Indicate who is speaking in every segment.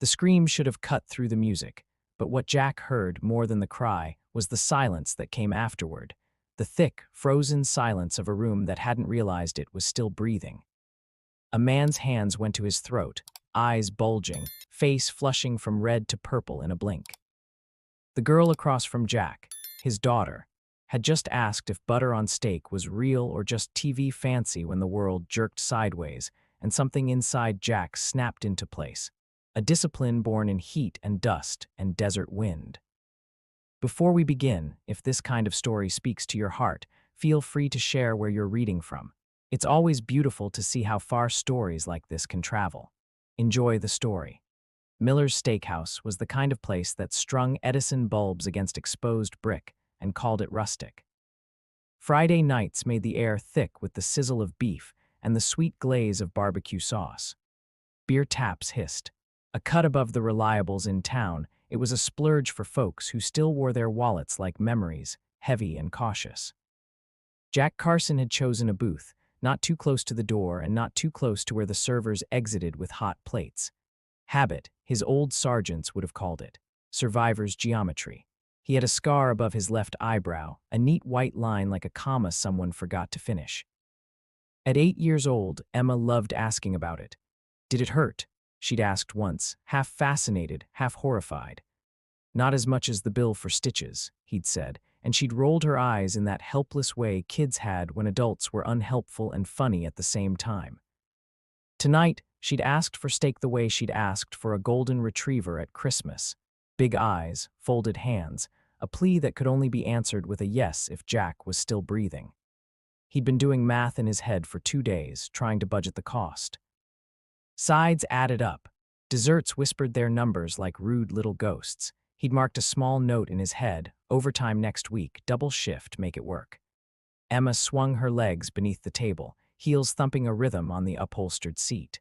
Speaker 1: The scream should have cut through the music, but what Jack heard more than the cry was the silence that came afterward, the thick, frozen silence of a room that hadn't realized it was still breathing. A man's hands went to his throat, eyes bulging, face flushing from red to purple in a blink. The girl across from Jack, his daughter, had just asked if butter on steak was real or just TV fancy when the world jerked sideways and something inside Jack snapped into place, a discipline born in heat and dust and desert wind. Before we begin, if this kind of story speaks to your heart, feel free to share where you're reading from. It's always beautiful to see how far stories like this can travel. Enjoy the story. Miller's Steakhouse was the kind of place that strung Edison bulbs against exposed brick and called it rustic. Friday nights made the air thick with the sizzle of beef and the sweet glaze of barbecue sauce. Beer taps hissed. A cut above the reliables in town, it was a splurge for folks who still wore their wallets like memories, heavy and cautious. Jack Carson had chosen a booth, not too close to the door and not too close to where the servers exited with hot plates. Habit, his old sergeants would have called it. Survivor's geometry. He had a scar above his left eyebrow, a neat white line like a comma someone forgot to finish. At 8 years old, Emma loved asking about it. Did it hurt? She'd asked once, half fascinated, half horrified. Not as much as the bill for stitches, he'd said, and she'd rolled her eyes in that helpless way kids had when adults were unhelpful and funny at the same time. Tonight, she'd asked for steak the way she'd asked for a golden retriever at Christmas. Big eyes, folded hands, a plea that could only be answered with a yes if Jack was still breathing. He'd been doing math in his head for 2 days, trying to budget the cost. Sides added up. Desserts whispered their numbers like rude little ghosts. He'd marked a small note in his head, overtime next week, double shift, make it work. Emma swung her legs beneath the table, heels thumping a rhythm on the upholstered seat.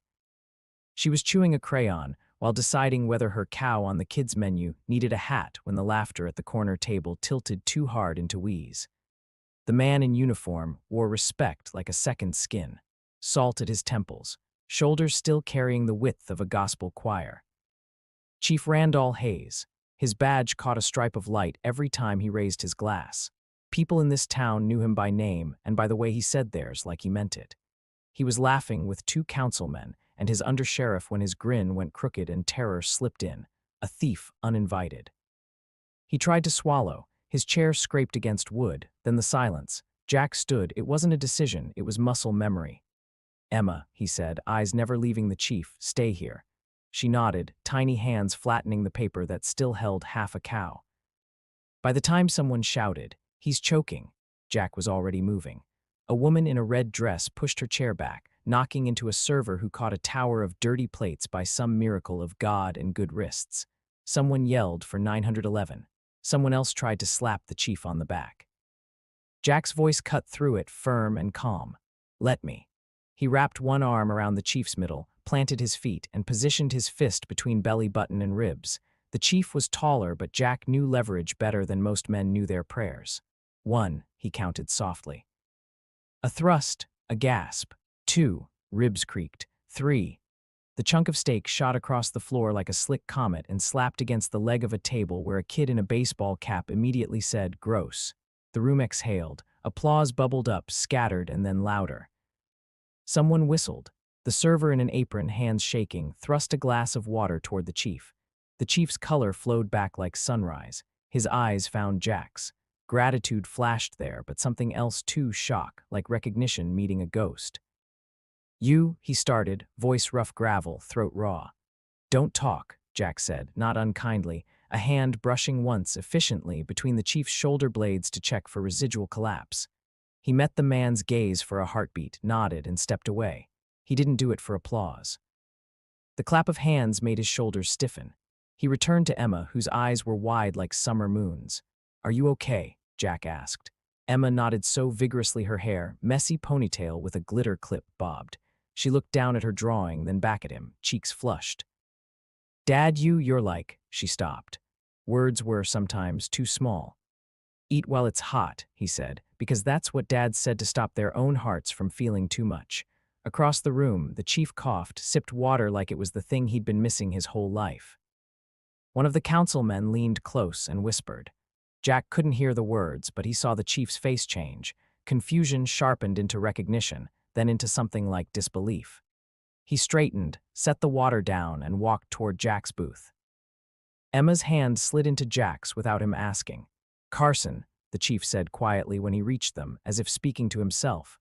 Speaker 1: She was chewing a crayon while deciding whether her cow on the kids' menu needed a hat when the laughter at the corner table tilted too hard into wheeze. The man in uniform wore respect like a second skin, salt at his temples, shoulders still carrying the width of a gospel choir. Chief Randall Hayes. His badge caught a stripe of light every time he raised his glass. People in this town knew him by name and by the way he said theirs like he meant it. He was laughing with 2 councilmen and his undersheriff when his grin went crooked and terror slipped in, a thief uninvited. He tried to swallow. His chair scraped against wood, then the silence. Jack stood. It wasn't a decision, it was muscle memory. Emma, he said, eyes never leaving the chief, stay here. She nodded, tiny hands flattening the paper that still held half a cow. By the time someone shouted, he's choking, Jack was already moving. A woman in a red dress pushed her chair back, knocking into a server who caught a tower of dirty plates by some miracle of God and good wrists. Someone yelled for 911. Someone else tried to slap the chief on the back. Jack's voice cut through it, firm and calm. Let me. He wrapped one arm around the chief's middle, planted his feet, and positioned his fist between belly button and ribs. The chief was taller, but Jack knew leverage better than most men knew their prayers. 1, he counted softly. A thrust, a gasp. 2, ribs creaked. 3. The chunk of steak shot across the floor like a slick comet and slapped against the leg of a table where a kid in a baseball cap immediately said, gross. The room exhaled. Applause bubbled up, scattered, and then louder. Someone whistled. The server in an apron, hands shaking, thrust a glass of water toward the chief. The chief's color flowed back like sunrise. His eyes found Jack's. Gratitude flashed there, but something else too, shock, like recognition meeting a ghost. You, he started, voice rough gravel, throat raw. Don't talk, Jack said, not unkindly, a hand brushing once efficiently between the chief's shoulder blades to check for residual collapse. He met the man's gaze for a heartbeat, nodded, and stepped away. He didn't do it for applause. The clap of hands made his shoulders stiffen. He returned to Emma, whose eyes were wide like summer moons. Are you okay? Jack asked. Emma nodded so vigorously her hair, messy ponytail with a glitter clip, bobbed. She looked down at her drawing, then back at him, cheeks flushed. Dad, you're like, she stopped. Words were sometimes too small. Eat while it's hot, he said, because that's what dads said to stop their own hearts from feeling too much. Across the room, the chief coughed, sipped water like it was the thing he'd been missing his whole life. One of the councilmen leaned close and whispered. Jack couldn't hear the words, but he saw the chief's face change. Confusion sharpened into recognition, then into something like disbelief. He straightened, set the water down, and walked toward Jack's booth. Emma's hand slid into Jack's without him asking. "Carson," the chief said quietly when he reached them, as if speaking to himself.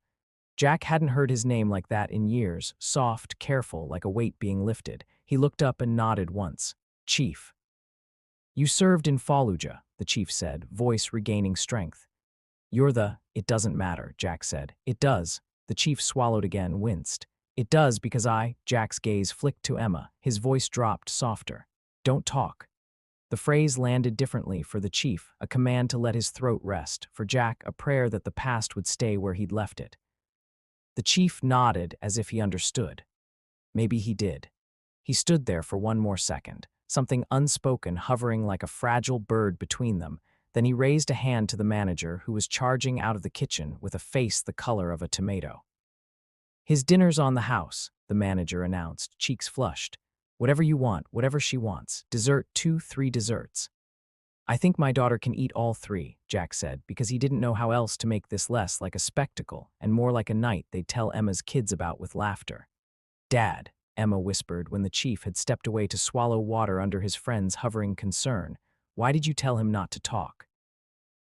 Speaker 1: Jack hadn't heard his name like that in years, soft, careful, like a weight being lifted. He looked up and nodded once. "Chief." "You served in Fallujah," the chief said, voice regaining strength. "You're the—" "It doesn't matter," Jack said. "It does." The chief swallowed again, winced. "It does because Jack's gaze flicked to Emma. His voice dropped softer. "Don't talk." The phrase landed differently for the chief, a command to let his throat rest, for Jack, a prayer that the past would stay where he'd left it. The chief nodded as if he understood. Maybe he did. He stood there for one more second, something unspoken hovering like a fragile bird between them. Then he raised a hand to the manager, who was charging out of the kitchen with a face the color of a tomato. "His dinner's on the house," the manager announced, cheeks flushed. "Whatever you want, whatever she wants. Dessert, 3 desserts." "I think my daughter can eat all 3, Jack said, because he didn't know how else to make this less like a spectacle and more like a night they'd tell Emma's kids about with laughter. "Dad," Emma whispered when the chief had stepped away to swallow water under his friend's hovering concern, "why did you tell him not to talk?"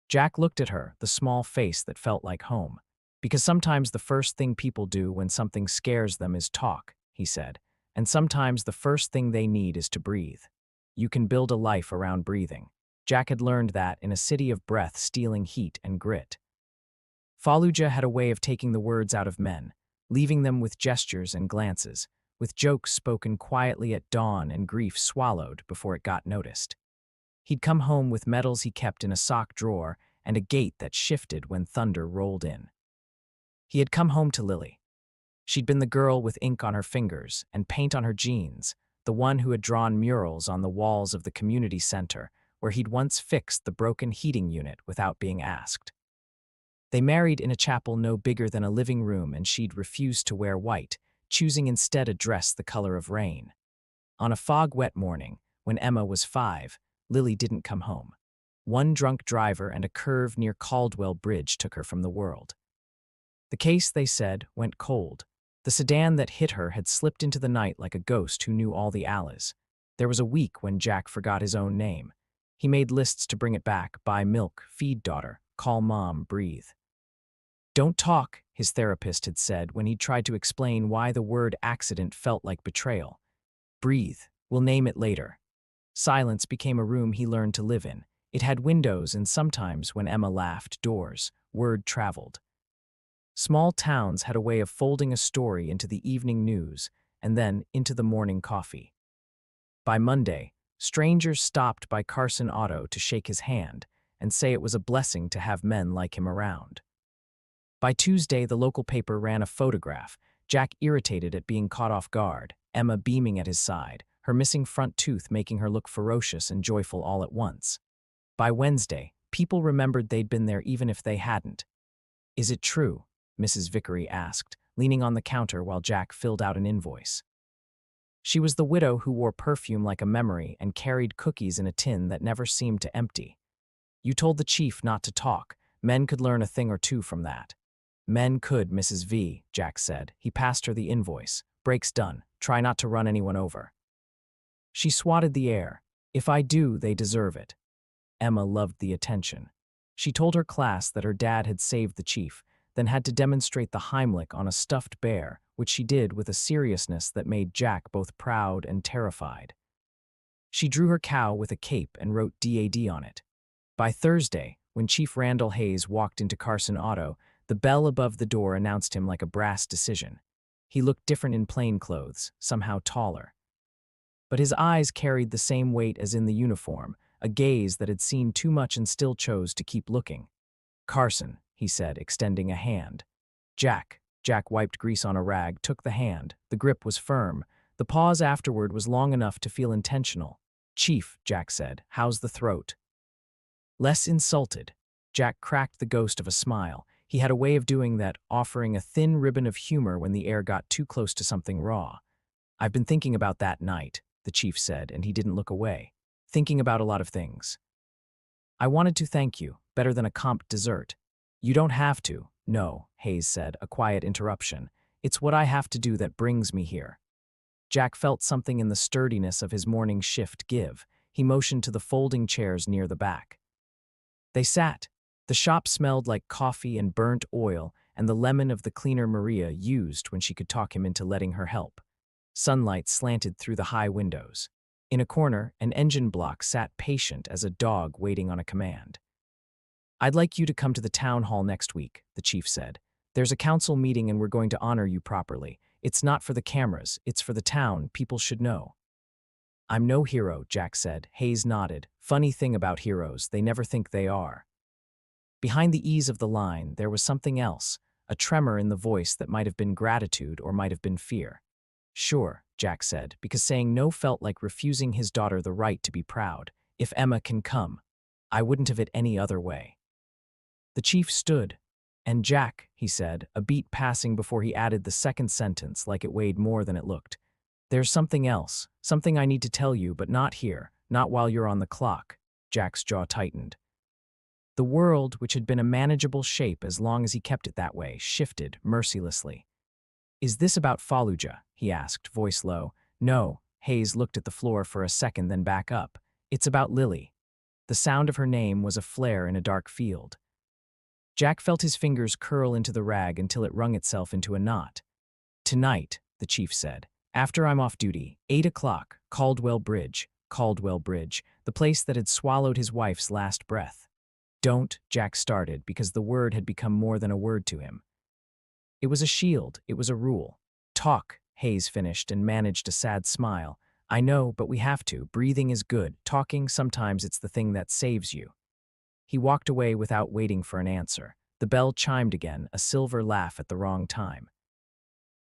Speaker 1: Jack looked at her, the small face that felt like home. "Because sometimes the first thing people do when something scares them is talk," he said. "And sometimes the first thing they need is to breathe. You can build a life around breathing." Jack had learned that in a city of breath stealing heat and grit. Fallujah had a way of taking the words out of men, leaving them with gestures and glances, with jokes spoken quietly at dawn and grief swallowed before it got noticed. He'd come home with medals he kept in a sock drawer and a gait that shifted when thunder rolled in. He had come home to Lily. She'd been the girl with ink on her fingers and paint on her jeans, the one who had drawn murals on the walls of the community center, where he'd once fixed the broken heating unit without being asked. They married in a chapel no bigger than a living room, and she'd refused to wear white, choosing instead a dress the color of rain. On a fog-wet morning, when Emma was 5, Lily didn't come home. One drunk driver and a curve near Caldwell Bridge took her from the world. The case, they said, went cold. The sedan that hit her had slipped into the night like a ghost who knew all the alleys. There was a week when Jack forgot his own name. He made lists to bring it back, buy milk, feed daughter, call mom, breathe. "Don't talk," his therapist had said when he'd tried to explain why the word accident felt like betrayal. "Breathe, we'll name it later." Silence became a room he learned to live in. It had windows and sometimes, when Emma laughed, doors. Word traveled. Small towns had a way of folding a story into the evening news and then into the morning coffee. By Monday, strangers stopped by Carson Auto to shake his hand and say it was a blessing to have men like him around. By Tuesday, the local paper ran a photograph, Jack irritated at being caught off guard, Emma beaming at his side, her missing front tooth making her look ferocious and joyful all at once. By Wednesday, people remembered they'd been there even if they hadn't. "Is it true?" Mrs. Vickery asked, leaning on the counter while Jack filled out an invoice. She was the widow who wore perfume like a memory and carried cookies in a tin that never seemed to empty. "You told the chief not to talk. Men could learn a thing or two from that." "Men could, Mrs. V," Jack said. He passed her the invoice. "Break's done. Try not to run anyone over." She swatted the air. "If I do, they deserve it." Emma loved the attention. She told her class that her dad had saved the chief, then had to demonstrate the Heimlich on a stuffed bear, which she did with a seriousness that made Jack both proud and terrified. She drew her cow with a cape and wrote DAD on it. By Thursday, when Chief Randall Hayes walked into Carson Auto, the bell above the door announced him like a brass decision. He looked different in plain clothes, somehow taller. But his eyes carried the same weight as in the uniform, a gaze that had seen too much and still chose to keep looking. "Carson," he said, extending a hand. Jack wiped grease on a rag, took the hand. The grip was firm. The pause afterward was long enough to feel intentional. "Chief," Jack said, "how's the throat?" Less insulted. Jack cracked the ghost of a smile. He had a way of doing that, offering a thin ribbon of humor when the air got too close to something raw. "I've been thinking about that night," the chief said, and he didn't look away. "Thinking about a lot of things. I wanted to thank you, better than a comp dessert." "You don't have to." "No," Hayes said, a quiet interruption. "It's what I have to do that brings me here." Jack felt something in the sturdiness of his morning shift give. He motioned to the folding chairs near the back. They sat. The shop smelled like coffee and burnt oil and the lemon of the cleaner Maria used when she could talk him into letting her help. Sunlight slanted through the high windows. In a corner, an engine block sat patient as a dog waiting on a command. "I'd like you to come to the town hall next week," the chief said. "There's a council meeting and we're going to honor you properly. It's not for the cameras, it's for the town, people should know." "I'm no hero," Jack said. Hayes nodded. "Funny thing about heroes, they never think they are." Behind the ease of the line, there was something else, a tremor in the voice that might have been gratitude or might have been fear. "Sure," Jack said, because saying no felt like refusing his daughter the right to be proud. "If Emma can come. I wouldn't have it any other way." The chief stood. "And Jack," he said, a beat passing before he added the second sentence like it weighed more than it looked. "There's something else, something I need to tell you, but not here, not while you're on the clock." Jack's jaw tightened. The world, which had been a manageable shape as long as he kept it that way, shifted mercilessly. "Is this about Fallujah?" he asked, voice low. "No." Hayes looked at the floor for a second, then back up. "It's about Lily." The sound of her name was a flare in a dark field. Jack felt his fingers curl into the rag until it wrung itself into a knot. "Tonight," the chief said, "after I'm off duty, 8 o'clock, Caldwell Bridge, the place that had swallowed his wife's last breath." "Don't," Jack started, because the word had become more than a word to him. It was a shield, it was a rule. "Talk," Hayes finished and managed a sad smile. "I know, but we have to. Breathing is good. Talking, sometimes it's the thing that saves you." He walked away without waiting for an answer. The bell chimed again, a silver laugh at the wrong time.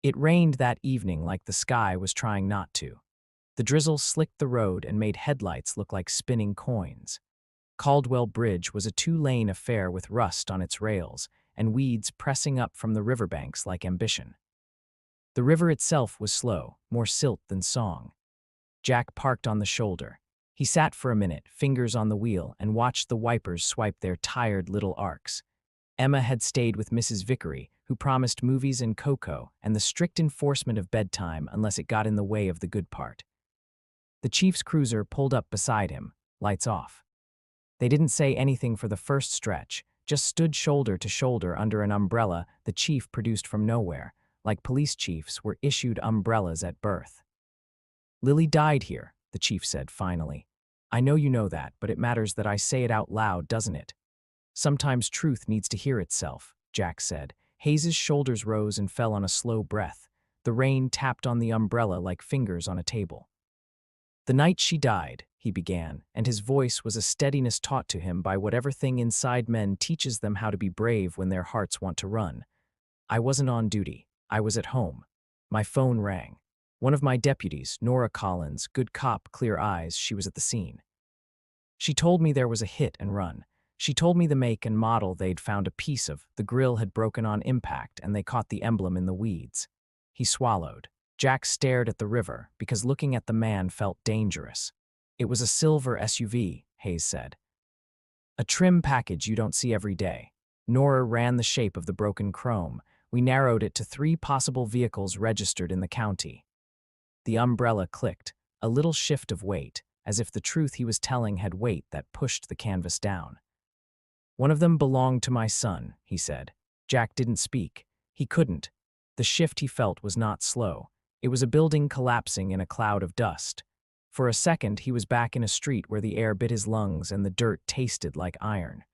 Speaker 1: It rained that evening like the sky was trying not to. The drizzle slicked the road and made headlights look like spinning coins. Caldwell Bridge was a 2-lane affair with rust on its rails and weeds pressing up from the riverbanks like ambition. The river itself was slow, more silt than song. Jack parked on the shoulder. He sat for a minute, fingers on the wheel, and watched the wipers swipe their tired little arcs. Emma had stayed with Mrs. Vickery, who promised movies and cocoa and the strict enforcement of bedtime unless it got in the way of the good part. The chief's cruiser pulled up beside him, lights off. They didn't say anything for the first stretch, just stood shoulder to shoulder under an umbrella the chief produced from nowhere, like police chiefs were issued umbrellas at birth. "Lily died here," the chief said finally. "I know you know that, but it matters that I say it out loud, doesn't it?" "Sometimes truth needs to hear itself," Jack said. Hayes's shoulders rose and fell on a slow breath. The rain tapped on the umbrella like fingers on a table. "The night she died," he began, and his voice was a steadiness taught to him by whatever thing inside men teaches them how to be brave when their hearts want to run. "I wasn't on duty. I was at home. My phone rang. One of my deputies, Nora Collins, good cop, clear eyes, she was at the scene. She told me there was a hit and run. She told me the make and model they'd found a piece of. The grill had broken on impact and they caught the emblem in the weeds." He swallowed. Jack stared at the river because looking at the man felt dangerous. "It was a silver SUV," Hayes said. "A trim package you don't see every day. Nora ran the shape of the broken chrome. We narrowed it to 3 possible vehicles registered in the county." The umbrella clicked, a little shift of weight, as if the truth he was telling had weight that pushed the canvas down. "One of them belonged to my son," he said. Jack didn't speak. He couldn't. The shift he felt was not slow. It was a building collapsing in a cloud of dust. For a second, he was back in a street where the air bit his lungs and the dirt tasted like iron.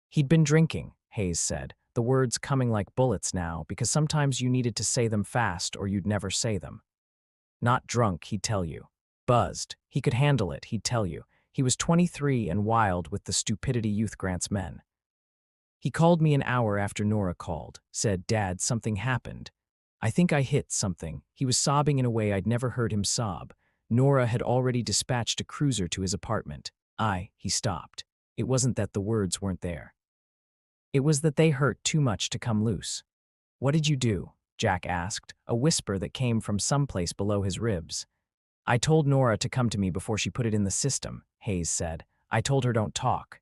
Speaker 1: "He'd been drinking," Hayes said, the words coming like bullets now because sometimes you needed to say them fast or you'd never say them. "Not drunk, he'd tell you. Buzzed. He could handle it, he'd tell you. He was 23 and wild with the stupidity youth grants men. He called me an hour after Nora called, said, 'Dad, something happened. I think I hit something.' He was sobbing in a way I'd never heard him sob. Nora had already dispatched a cruiser to his apartment. He stopped. It wasn't that the words weren't there. It was that they hurt too much to come loose. "What did you do?" Jack asked, a whisper that came from someplace below his ribs. "I told Nora to come to me before she put it in the system," Hayes said. "I told her don't talk."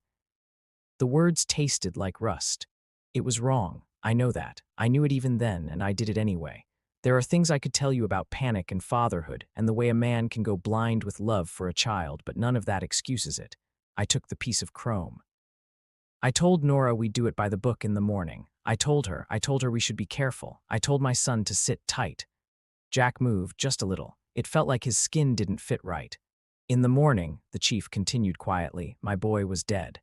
Speaker 1: The words tasted like rust. It was wrong. I know that. I knew it even then, and I did it anyway. There are things I could tell you about panic and fatherhood and the way a man can go blind with love for a child, but none of that excuses it. I took the piece of chrome. I told Nora we'd do it by the book in the morning. I told her we should be careful. I told my son to sit tight. Jack moved just a little. It felt like his skin didn't fit right. "In the morning," the chief continued quietly, "my boy was dead.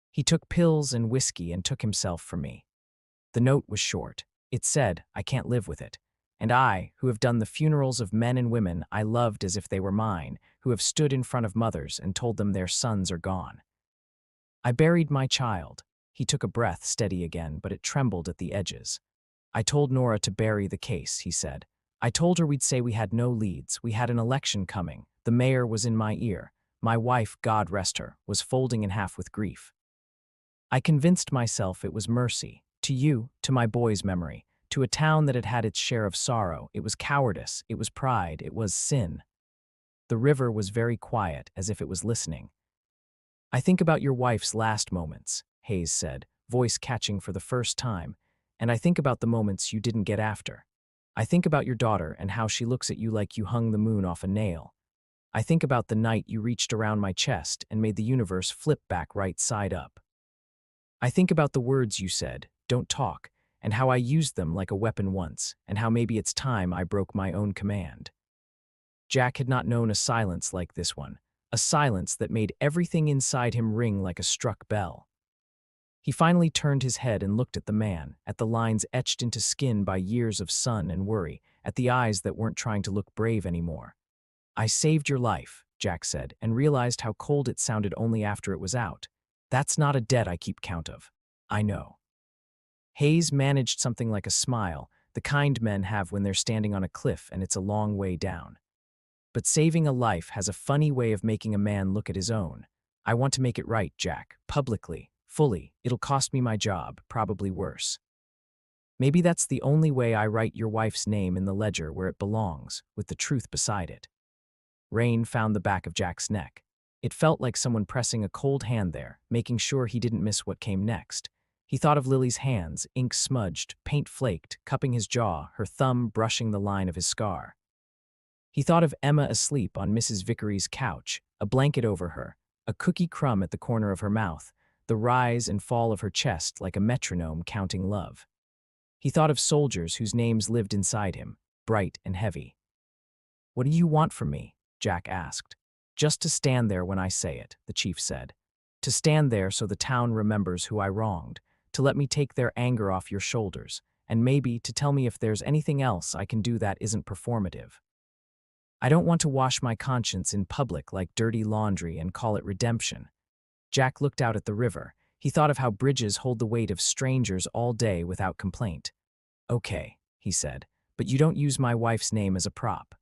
Speaker 1: He took pills and whiskey and took himself from me." The note was short. It said, "I can't live with it. And I, who have done the funerals of men and women I loved as if they were mine, who have stood in front of mothers and told them their sons are gone. I buried my child." He took a breath, steady again, but it trembled at the edges. "I told Nora to bury the case," he said. "I told her we'd say we had no leads. We had an election coming. The mayor was in my ear. My wife, God rest her, was folding in half with grief. I convinced myself it was mercy. To you, to my boy's memory, to a town that had had its share of sorrow. It was cowardice, it was pride, it was sin." The river was very quiet, as if it was listening. "I think about your wife's last moments," Hayes said, voice catching for the first time, "and I think about the moments you didn't get after. I think about your daughter and how she looks at you like you hung the moon off a nail. I think about the night you reached around my chest and made the universe flip back right side up. I think about the words you said, 'Don't talk,' and how I used them like a weapon once, and how maybe it's time I broke my own command." Jack had not known a silence like this one, a silence that made everything inside him ring like a struck bell. He finally turned his head and looked at the man, at the lines etched into skin by years of sun and worry, at the eyes that weren't trying to look brave anymore. "I saved your life," Jack said, and realized how cold it sounded only after it was out. "That's not a debt I keep count of. I know." Hayes managed something like a smile, the kind men have when they're standing on a cliff and it's a long way down. "But saving a life has a funny way of making a man look at his own. I want to make it right, Jack, publicly, fully. It'll cost me my job, probably worse. Maybe that's the only way I write your wife's name in the ledger where it belongs, with the truth beside it." Rain found the back of Jack's neck. It felt like someone pressing a cold hand there, making sure he didn't miss what came next. He thought of Lily's hands, ink smudged, paint flaked, cupping his jaw, her thumb brushing the line of his scar. He thought of Emma asleep on Mrs. Vickery's couch, a blanket over her, a cookie crumb at the corner of her mouth, the rise and fall of her chest like a metronome counting love. He thought of soldiers whose names lived inside him, bright and heavy. "What do you want from me?" Jack asked. "Just to stand there when I say it," the chief said. "To stand there so the town remembers who I wronged, to let me take their anger off your shoulders, and maybe to tell me if there's anything else I can do that isn't performative. I don't want to wash my conscience in public like dirty laundry and call it redemption." Jack looked out at the river. He thought of how bridges hold the weight of strangers all day without complaint. "Okay," he said, "but you don't use my wife's name as a prop.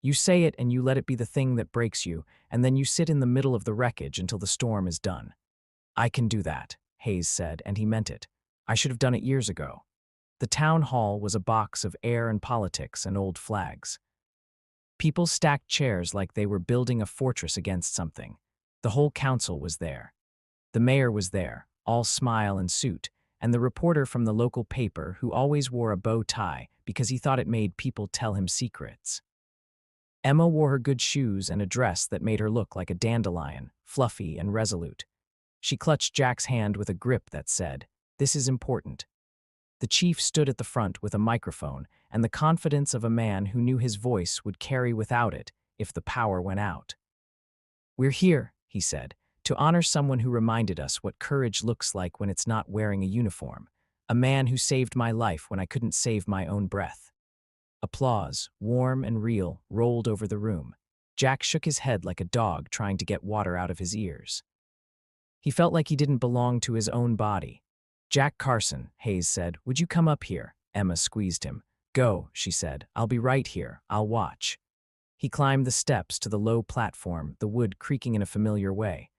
Speaker 1: You say it and you let it be the thing that breaks you, and then you sit in the middle of the wreckage until the storm is done." "I can do that," Hayes said, and he meant it. "I should have done it years ago." The town hall was a box of air and politics and old flags. People stacked chairs like they were building a fortress against something. The whole council was there. The mayor was there, all smile and suit, and the reporter from the local paper who always wore a bow tie because he thought it made people tell him secrets. Emma wore her good shoes and a dress that made her look like a dandelion, fluffy and resolute. She clutched Jack's hand with a grip that said, "This is important." The chief stood at the front with a microphone and the confidence of a man who knew his voice would carry without it if the power went out. "We're here," he said, "to honor someone who reminded us what courage looks like when it's not wearing a uniform, a man who saved my life when I couldn't save my own breath." Applause, warm and real, rolled over the room. Jack shook his head like a dog trying to get water out of his ears. He felt like he didn't belong to his own body. "Jack Carson," Hayes said, "would you come up here?" Emma squeezed him. "Go," she said. "I'll be right here. I'll watch." He climbed the steps to the low platform, the wood creaking in a familiar way.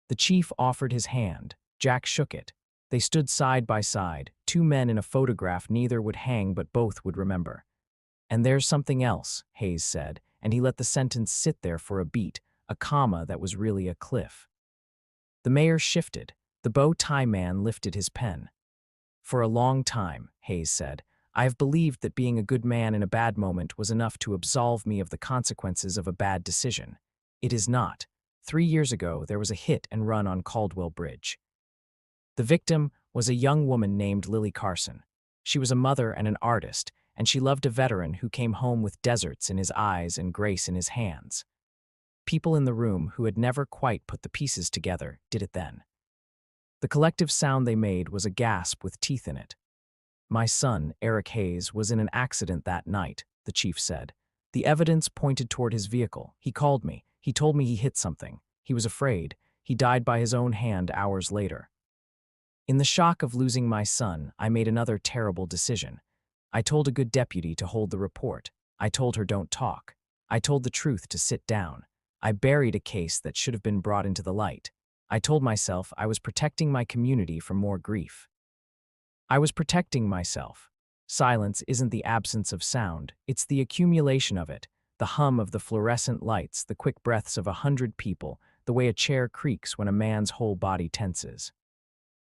Speaker 1: The chief offered his hand. Jack shook it. They stood side by side, two men in a photograph neither would hang but both would remember. "And there's something else," Hayes said, and he let the sentence sit there for a beat, a comma that was really a cliff. The mayor shifted. The bow tie man lifted his pen. "For a long time," Hayes said, "I have believed that being a good man in a bad moment was enough to absolve me of the consequences of a bad decision. It is not. 3 years ago, there was a hit and run on Caldwell Bridge. The victim was a young woman named Lily Carson. She was a mother and an artist, and she loved a veteran who came home with deserts in his eyes and grace in his hands. People in the room who had never quite put the pieces together did it then. The collective sound they made was a gasp with teeth in it. My son, Eric Hayes, was in an accident that night," the chief said. "The evidence pointed toward his vehicle. He called me. He told me he hit something. He was afraid. He died by his own hand hours later. In the shock of losing my son, I made another terrible decision. I told a good deputy to hold the report. I told her don't talk. I told the truth to sit down. I buried a case that should have been brought into the light. I told myself I was protecting my community from more grief. I was protecting myself. Silence isn't the absence of sound, it's the accumulation of it, the hum of the fluorescent lights, the quick breaths of 100 people, the way a chair creaks when a man's whole body tenses.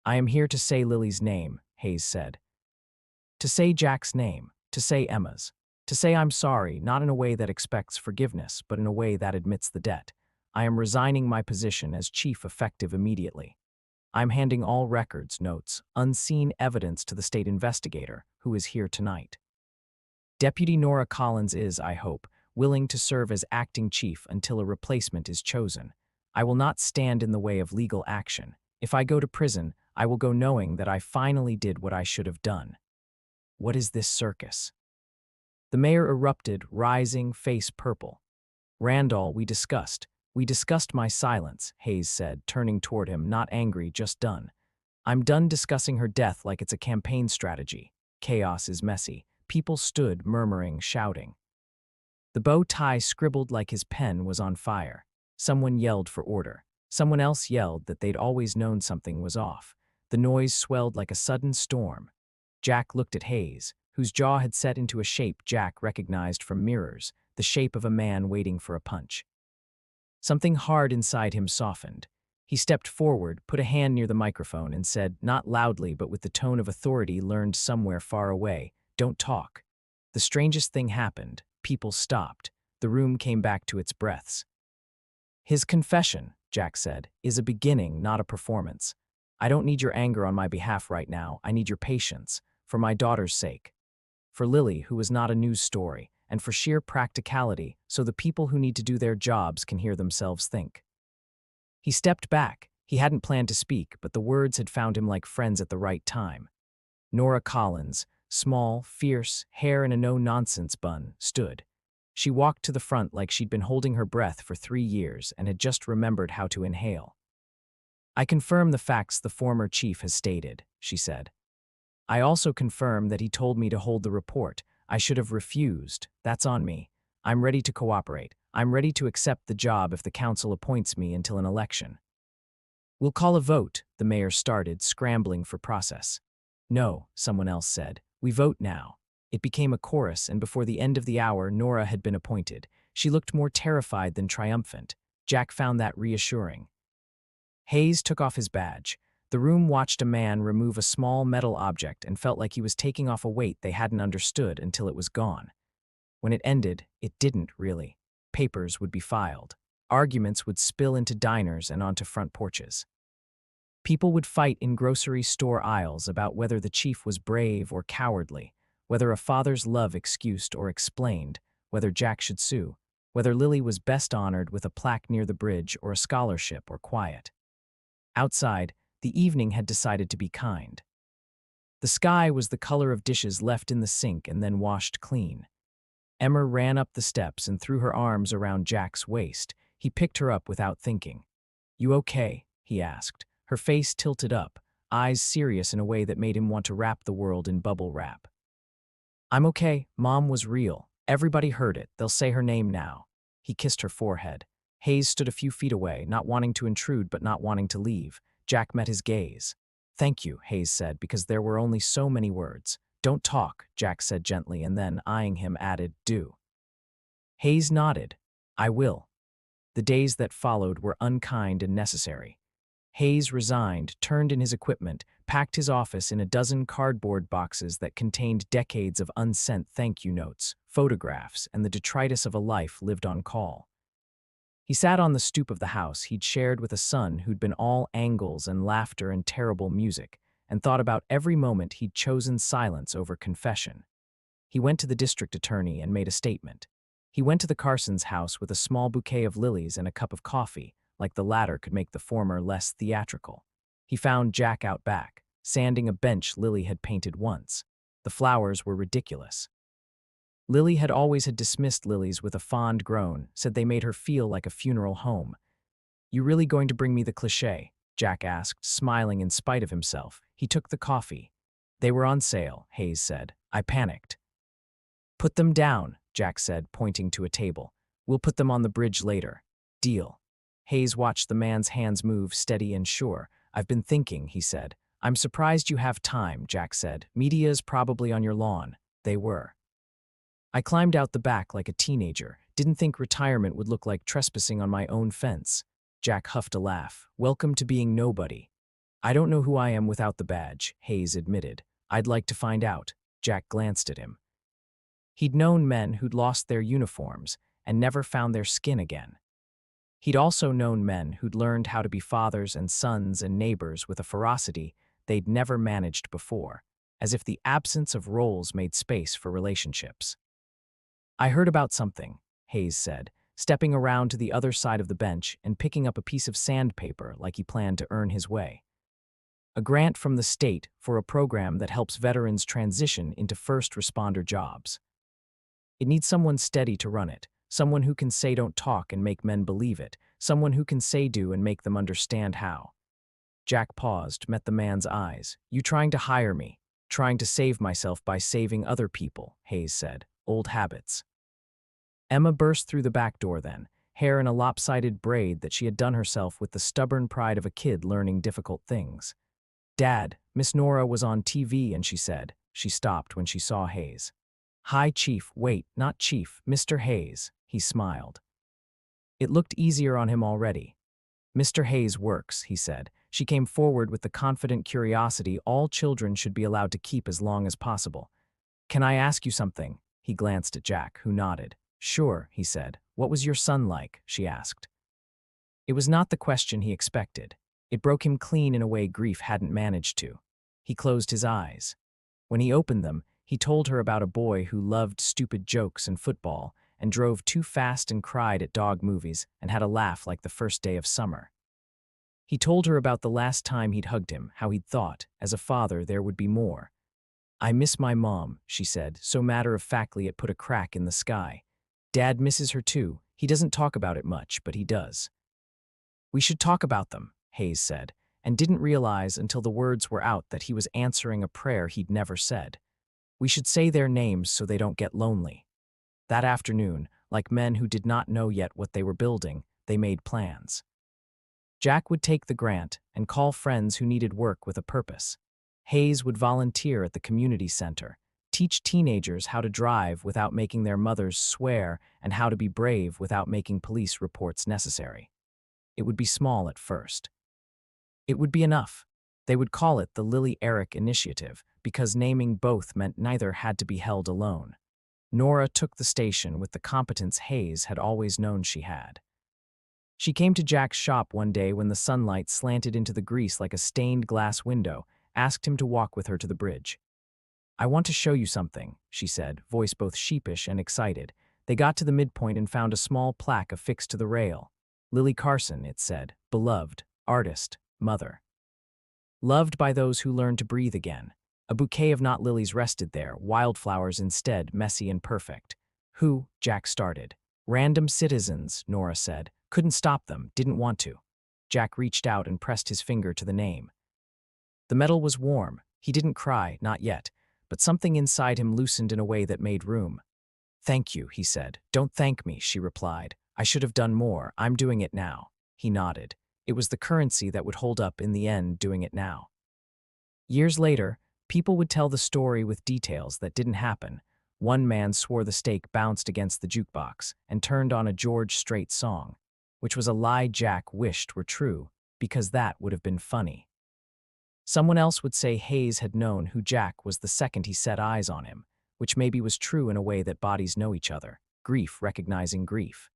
Speaker 1: I am here to say Lily's name," Hayes said. "To say Jack's name, to say Emma's, to say I'm sorry, not in a way that expects forgiveness, but in a way that admits the debt. I am resigning my position as chief effective immediately. I'm handing all records, notes, unseen evidence to the state investigator, who is here tonight. Deputy Nora Collins is, I hope, willing to serve as acting chief until a replacement is chosen. I will not stand in the way of legal action. If I go to prison, I will go knowing that I finally did what I should have done. What is this circus?" The mayor erupted, rising, face purple. "Randall, we discussed my silence," Hayes said, turning toward him, not angry, just done. "I'm done discussing her death like it's a campaign strategy. Chaos is messy. People stood, murmuring, shouting. The bow tie scribbled like his pen was on fire. Someone yelled for order. Someone else yelled that they'd always known something was off. The noise swelled like a sudden storm. Jack looked at Hayes, whose jaw had set into a shape Jack recognized from mirrors, the shape of a man waiting for a punch. Something hard inside him softened. He stepped forward, put a hand near the microphone, and said, not loudly but with the tone of authority learned somewhere far away, "Don't talk." The strangest thing happened. People stopped. The room came back to its breaths. "His confession," Jack said, "is a beginning, not a performance. I don't need your anger on my behalf right now. I need your patience, for my daughter's sake. For Lily, who is not a news story, and for sheer practicality, so the people who need to do their jobs can hear themselves think." He stepped back. He hadn't planned to speak, but the words had found him like friends at the right time. Nora Collins, small, fierce, hair in a no-nonsense bun, stood. She walked to the front like she'd been holding her breath for 3 years and had just remembered how to inhale. "I confirm the facts the former chief has stated," she said. "I also confirm that he told me to hold the report. I should have refused. That's on me. I'm ready to cooperate. I'm ready to accept the job if the council appoints me until an election." "We'll call a vote," the mayor started, scrambling for process. "No," someone else said. "We vote now." It became a chorus, and before the end of the hour, Nora had been appointed. She looked more terrified than triumphant. Jack found that reassuring. Hayes took off his badge. The room watched a man remove a small metal object and felt like he was taking off a weight they hadn't understood until it was gone. When it ended, it didn't really. Papers would be filed. Arguments would spill into diners and onto front porches. People would fight in grocery store aisles about whether the chief was brave or cowardly, whether a father's love excused or explained, whether Jack should sue, whether Lily was best honored with a plaque near the bridge or a scholarship or quiet. Outside, the evening had decided to be kind. The sky was the color of dishes left in the sink and then washed clean. Emma ran up the steps and threw her arms around Jack's waist. He picked her up without thinking. "You okay?" he asked. Her face tilted up, eyes serious in a way that made him want to wrap the world in bubble wrap. "I'm okay. Mom was real. Everybody heard it. They'll say her name now." He kissed her forehead. Hayes stood a few feet away, not wanting to intrude but not wanting to leave. Jack met his gaze. Thank you, Hayes said, because there were only so many words. Don't talk, Jack said gently, and then, eyeing him, added, do. Hayes nodded. I will. The days that followed were unkind and necessary. Hayes resigned, turned in his equipment, packed his office in a dozen cardboard boxes that contained decades of unsent thank you notes, photographs, and the detritus of a life lived on call. He sat on the stoop of the house he'd shared with a son who'd been all angles and laughter and terrible music, and thought about every moment he'd chosen silence over confession. He went to the district attorney and made a statement. He went to the Carsons' house with a small bouquet of lilies and a cup of coffee, like the latter could make the former less theatrical. He found Jack out back, sanding a bench Lily had painted once. The flowers were ridiculous. Lily had always dismissed lilies with a fond groan, said they made her feel like a funeral home. You really going to bring me the cliché? Jack asked, smiling in spite of himself. He took the coffee. They were on sale, Hayes said. I panicked. Put them down, Jack said, pointing to a table. We'll put them on the bridge later. Deal. Hayes watched the man's hands move, steady and sure. I've been thinking, he said. I'm surprised you have time, Jack said. Media's probably on your lawn. They were. I climbed out the back like a teenager. Didn't think retirement would look like trespassing on my own fence. Jack huffed a laugh. Welcome to being nobody. I don't know who I am without the badge, Hayes admitted. I'd like to find out. Jack glanced at him. He'd known men who'd lost their uniforms and never found their skin again. He'd also known men who'd learned how to be fathers and sons and neighbors with a ferocity they'd never managed before, as if the absence of roles made space for relationships. I heard about something, Hayes said, stepping around to the other side of the bench and picking up a piece of sandpaper like he planned to earn his way. A grant from the state for a program that helps veterans transition into first responder jobs. It needs someone steady to run it, someone who can say don't talk and make men believe it, someone who can say do and make them understand how. Jack paused, met the man's eyes. You trying to hire me? Trying to save myself by saving other people, Hayes said. Old habits. Emma burst through the back door then, hair in a lopsided braid that she had done herself with the stubborn pride of a kid learning difficult things. Dad, Miss Nora was on TV and she said. She stopped when she saw Hayes. Hi, Chief. Wait, not Chief, Mr. Hayes. He smiled. It looked easier on him already. Mr. Hayes works, he said. She came forward with the confident curiosity all children should be allowed to keep as long as possible. Can I ask you something? He glanced at Jack, who nodded. Sure, he said. What was your son like? She asked. It was not the question he expected. It broke him clean in a way grief hadn't managed to. He closed his eyes. When he opened them, he told her about a boy who loved stupid jokes and football and drove too fast and cried at dog movies and had a laugh like the first day of summer. He told her about the last time he'd hugged him, how he'd thought, as a father, there would be more. I miss my mom, she said, so matter-of-factly it put a crack in the sky. Dad misses her too. He doesn't talk about it much, but he does. We should talk about them, Hayes said, and didn't realize until the words were out that he was answering a prayer he'd never said. We should say their names so they don't get lonely. That afternoon, like men who did not know yet what they were building, they made plans. Jack would take the grant and call friends who needed work with a purpose. Hayes would volunteer at the community center, teach teenagers how to drive without making their mothers swear and how to be brave without making police reports necessary. It would be small at first. It would be enough. They would call it the Lily Eric Initiative because naming both meant neither had to be held alone. Nora took the station with the competence Hayes had always known she had. She came to Jack's shop one day when the sunlight slanted into the grease like a stained glass window, asked him to walk with her to the bridge. I want to show you something, she said, voice both sheepish and excited. They got to the midpoint and found a small plaque affixed to the rail. Lily Carson, it said, beloved, artist, mother. Loved by those who learned to breathe again. A bouquet of not lilies rested there, wildflowers instead, messy and perfect. Who? Jack started. Random citizens, Nora said. Couldn't stop them, didn't want to. Jack reached out and pressed his finger to the name. The metal was warm. He didn't cry, not yet, but something inside him loosened in a way that made room. Thank you, he said. Don't thank me, she replied. I should have done more. I'm doing it now. He nodded. It was the currency that would hold up in the end, doing it now. Years later, people would tell the story with details that didn't happen. One man swore the steak bounced against the jukebox and turned on a George Strait song, which was a lie Jack wished were true, because that would have been funny. Someone else would say Hayes had known who Jack was the second he set eyes on him, which maybe was true in a way that bodies know each other, grief recognizing grief.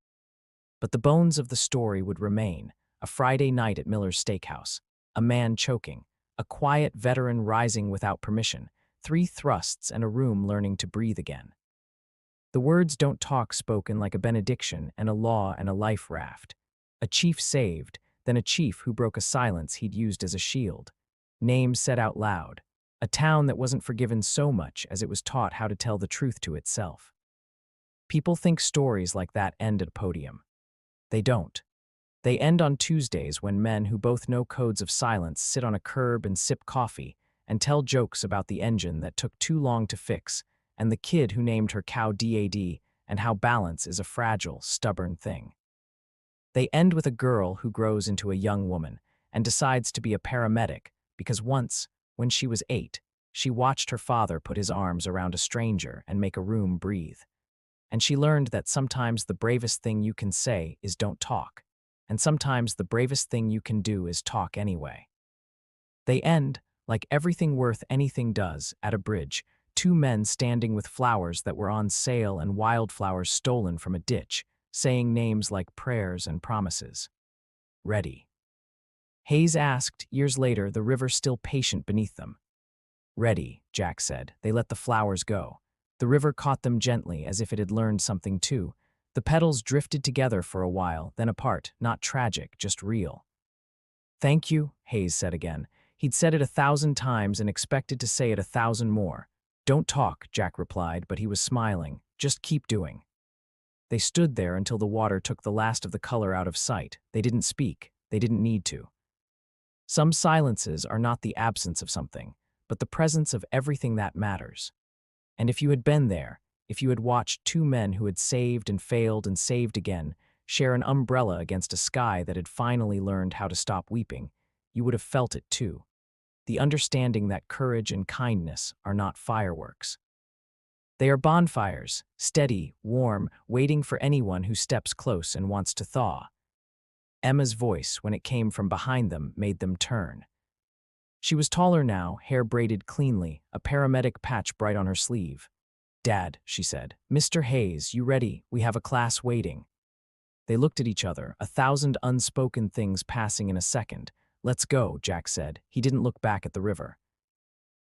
Speaker 1: But the bones of the story would remain: a Friday night at Miller's Steakhouse, a man choking, a quiet veteran rising without permission, 3 thrusts and a room learning to breathe again. The words "don't talk" spoken like a benediction and a law and a life raft. A chief saved, then a chief who broke a silence he'd used as a shield. Names said out loud. A town that wasn't forgiven so much as it was taught how to tell the truth to itself. People think stories like that end at a podium. They don't. They end on Tuesdays when men who both know codes of silence sit on a curb and sip coffee and tell jokes about the engine that took too long to fix and the kid who named her cow Dad and how balance is a fragile, stubborn thing. They end with a girl who grows into a young woman and decides to be a paramedic because once, when she was 8, she watched her father put his arms around a stranger and make a room breathe. And she learned that sometimes the bravest thing you can say is "don't talk," and sometimes the bravest thing you can do is talk anyway. They end, like everything worth anything does, at a bridge, 2 men standing with flowers that were on sale and wildflowers stolen from a ditch, saying names like prayers and promises. Ready. Hayes asked, years later, the river still patient beneath them. Ready, Jack said. They let the flowers go. The river caught them gently, as if it had learned something too. The petals drifted together for a while, then apart, not tragic, just real. Thank you, Hayes said again. He'd said it 1,000 times and expected to say it 1,000 more. Don't talk, Jack replied, but he was smiling. Just keep doing. They stood there until the water took the last of the color out of sight. They didn't speak. They didn't need to. Some silences are not the absence of something, but the presence of everything that matters. And if you had been there, if you had watched 2 men who had saved and failed and saved again share an umbrella against a sky that had finally learned how to stop weeping, you would have felt it too. The understanding that courage and kindness are not fireworks. They are bonfires, steady, warm, waiting for anyone who steps close and wants to thaw. Emma's voice, when it came from behind them, made them turn. She was taller now, hair braided cleanly, a paramedic patch bright on her sleeve. Dad, she said. Mr. Hayes, you ready? We have a class waiting. They looked at each other, 1,000 unspoken things passing in a second. Let's go, Jack said. He didn't look back at the river.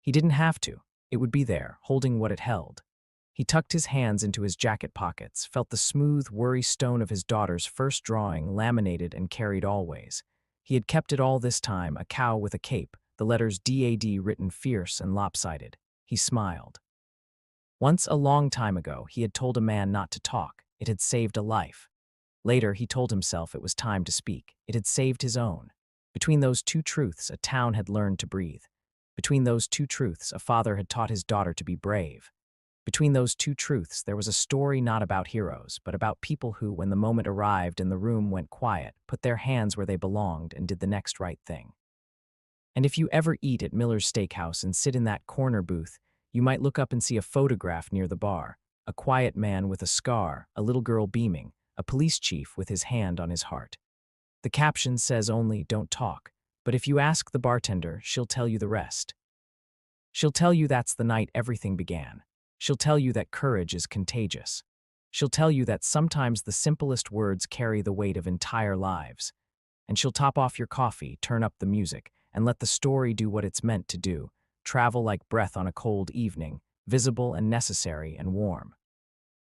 Speaker 1: He didn't have to. It would be there, holding what it held. He tucked his hands into his jacket pockets, felt the smooth, worry stone of his daughter's first drawing laminated and carried always. He had kept it all this time, a cow with a cape, the letters DAD written fierce and lopsided. He smiled. Once, a long time ago, he had told a man not to talk. It had saved a life. Later, he told himself it was time to speak. It had saved his own. Between those 2 truths, a town had learned to breathe. Between those 2 truths, a father had taught his daughter to be brave. Between those 2 truths, there was a story not about heroes, but about people who, when the moment arrived and the room went quiet, put their hands where they belonged and did the next right thing. And if you ever eat at Miller's Steakhouse and sit in that corner booth, you might look up and see a photograph near the bar. A quiet man with a scar, a little girl beaming, a police chief with his hand on his heart. The caption says only, "Don't talk," but if you ask the bartender, she'll tell you the rest. She'll tell you that's the night everything began. She'll tell you that courage is contagious. She'll tell you that sometimes the simplest words carry the weight of entire lives. And she'll top off your coffee, turn up the music, and let the story do what it's meant to do, travel like breath on a cold evening, visible and necessary and warm.